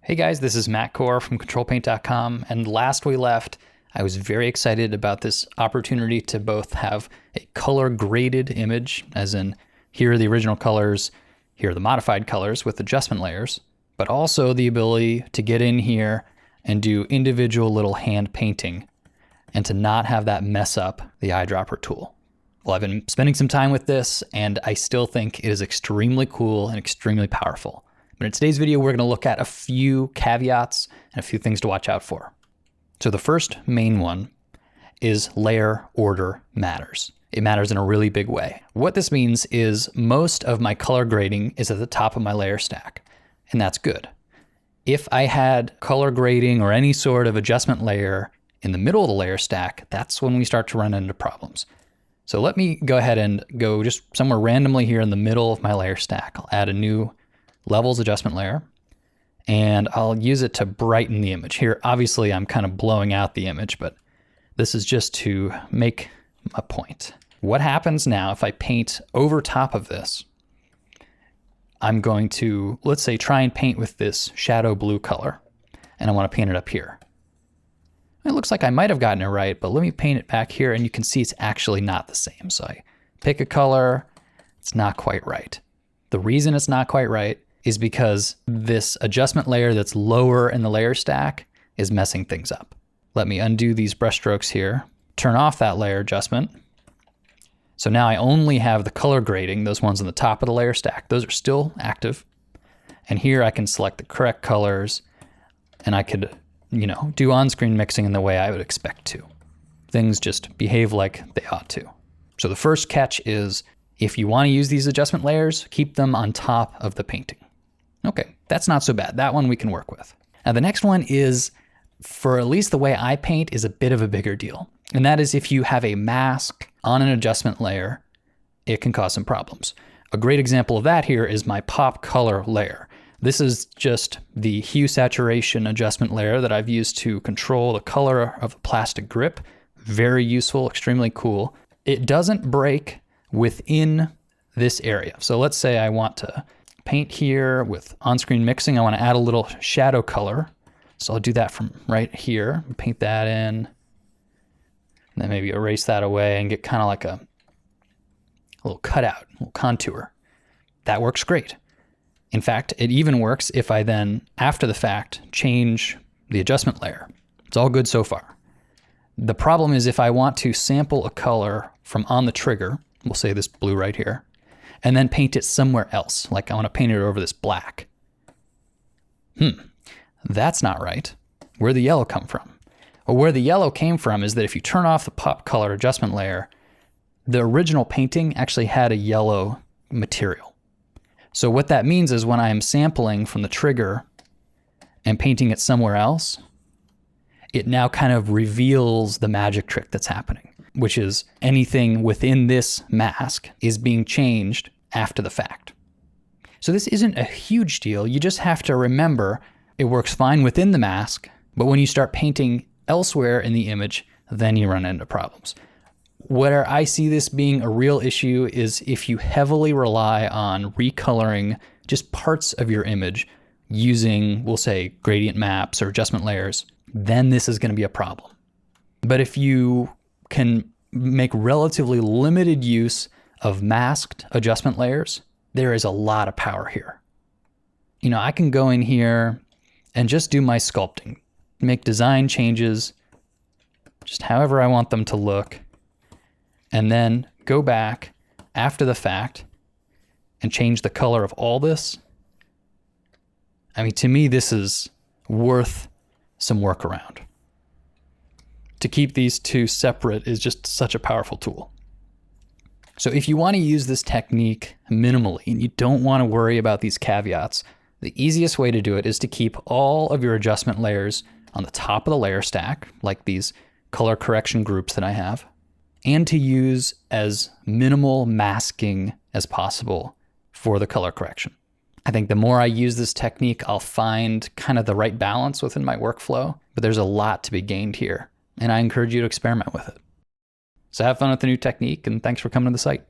Hey guys, this is Matt Core from Ctrl+Paint.com, and last we left, I was very excited about this opportunity to both have a color graded image, as in here are the original colors, here are the modified colors with adjustment layers, but also the ability to get in here and do individual little hand painting and to not have that mess up the eyedropper tool. Well, I've been spending some time with this and I still think it is extremely cool and extremely powerful. But in today's video, we're going to look at a few caveats and a few things to watch out for. So the first main one is layer order matters. It matters in a really big way. What this means is most of my color grading is at the top of my layer stack, and that's good. If I had color grading or any sort of adjustment layer in the middle of the layer stack, that's when we start to run into problems. So let me go ahead and go just somewhere randomly here in the middle of my layer stack. I'll add a new levels adjustment layer, and I'll use it to brighten the image. Here, obviously, I'm kind of blowing out the image, but this is just to make a point. What happens now if I paint over top of this? I'm going to, let's say, try and paint with this shadow blue color, and I want to paint it up here. It looks like I might have gotten it right, but let me paint it back here, and you can see it's actually not the same. So I pick a color, it's not quite right. The reason it's not quite right is because this adjustment layer that's lower in the layer stack is messing things up. Let me undo these brush strokes here, turn off that layer adjustment. So now I only have the color grading, those ones on the top of the layer stack. Those are still active. And here I can select the correct colors and I could, do on-screen mixing in the way I would expect to. Things just behave like they ought to. So the first catch is if you want to use these adjustment layers, keep them on top of the painting. Okay, that's not so bad. That one we can work with. Now the next one is, for at least the way I paint, is a bit of a bigger deal. And that is if you have a mask on an adjustment layer, it can cause some problems. A great example of that here is my pop color layer. This is just the hue saturation adjustment layer that I've used to control the color of the plastic grip. Very useful, extremely cool. It doesn't break within this area. So let's say I want to paint here with on-screen mixing. I want to add a little shadow color. So I'll do that from right here, paint that in, and then maybe erase that away and get kind of like a little cutout, a little contour. That works great. In fact, it even works if I then, after the fact, change the adjustment layer. It's all good so far. The problem is if I want to sample a color from on the trigger, we'll say this blue right here, and then paint it somewhere else. Like I want to paint it over this black. That's not right. Where'd the yellow come from? Well, where the yellow came from is that if you turn off the pop color adjustment layer, the original painting actually had a yellow material. So what that means is when I am sampling from the trigger and painting it somewhere else, it now kind of reveals the magic trick that's happening, which is anything within this mask is being changed after the fact. So this isn't a huge deal. You just have to remember it works fine within the mask, but when you start painting elsewhere in the image, then you run into problems. Where I see this being a real issue is if you heavily rely on recoloring just parts of your image using, we'll say, gradient maps or adjustment layers, then this is going to be a problem. But if you can make relatively limited use of masked adjustment layers, there is a lot of power here. I can go in here and just do my sculpting, make design changes, just however I want them to look, and then go back after the fact and change the color of all this. To me, this is worth some workaround. To keep these two separate is just such a powerful tool. So if you want to use this technique minimally and you don't want to worry about these caveats, the easiest way to do it is to keep all of your adjustment layers on the top of the layer stack, like these color correction groups that I have, and to use as minimal masking as possible for the color correction. I think the more I use this technique, I'll find kind of the right balance within my workflow, but there's a lot to be gained here, and I encourage you to experiment with it. So have fun with the new technique, and thanks for coming to the site.